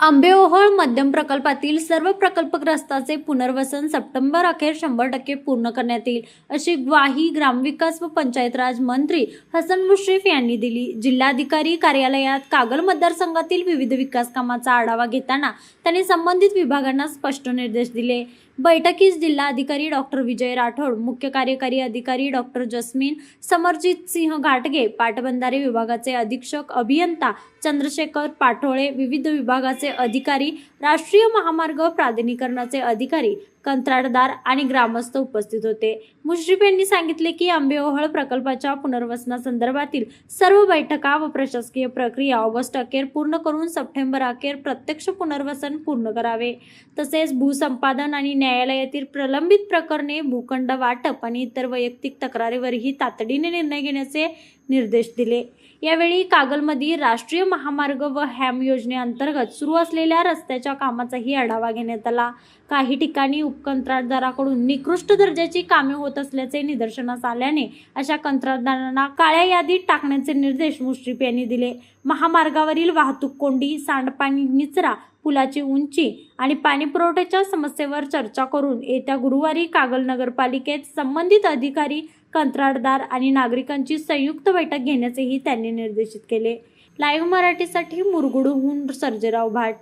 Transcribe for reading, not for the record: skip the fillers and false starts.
आंबेओहोळ मध्यम प्रकल्पातील सर्व प्रकल्पग्रस्तांचे पुनर्वसन सप्टेंबर अखेर 100% पूर्ण करण्यात येईल, अशी ग्वाही ग्रामविकास व पंचायत राज मंत्री हसन मुश्रीफ यांनी दिली। जिल्हाधिकारी कार्यालयात कागल मतदारसंघातील विविध विकास कामांचा आढावा घेताना त्यांनी संबंधित विभागांना स्पष्ट निर्देश दिले। बैठकीस जिल्हाधिकारी डॉक्टर विजय राठोड, मुख्य कार्यकारी अधिकारी डॉक्टर जस्मीन समरजित सिंह घाटगे, पाटबंधारे विभागाचे अधीक्षक अभियंता चंद्रशेखर पाटोळे, विविध विभागाचे अधिकारी, राष्ट्रीय महामार्ग प्राधिकरणाचे अधिकारी, कंत्राटदार आणि ग्रामस्थ उपस्थित होते। मुश्रीफ यांनी सांगितले की आंबेओहोळ प्रकल्पाच्या पुनर्वसनासंदर्भातील सर्व बैठका व प्रशासकीय प्रक्रिया ऑगस्ट अखेर पूर्ण करून सप्टेंबर अखेर प्रत्यक्ष पुनर्वसन पूर्ण करावे। तसेच भूसंपादन आणि न्यायालयातील प्रलंबित प्रकरणे, भूखंड वाटप आणि इतर वैयक्तिक तक्रारीवरही तातडीने निर्णय घेण्याचे निर्देश दिले। यावेळी कागलमधील राष्ट्रीय महामार्ग व हॅम योजनेअंतर्गत सुरू असलेल्या रस्त्याच्या कामाचाही आढावा घेण्यात आला। काही ठिकाणी उपकंत्राटदाराकडून निकृष्ट दर्जाची कामे होत असल्याचे निदर्शनास आल्याने अशा कंत्राटदारांना काळ्या यादीत टाकण्याचे निर्देश मुश्रीफ यांनी दिले। महामार्गावरील वाहतूक कोंडी, सांडपाणी निचरा, पुलाची उंची आणि पाणीपुरवठ्याच्या समस्येवर चर्चा करून येत्या गुरुवारी कागल नगरपालिकेत संबंधित अधिकारी, कंत्राटदार आणि नागरिकांची संयुक्त बैठक घेण्याचेही त्यांनी निर्देशित केले। लाईव्ह मराठीसाठी मुरगुडहून सर्जेराव भाट।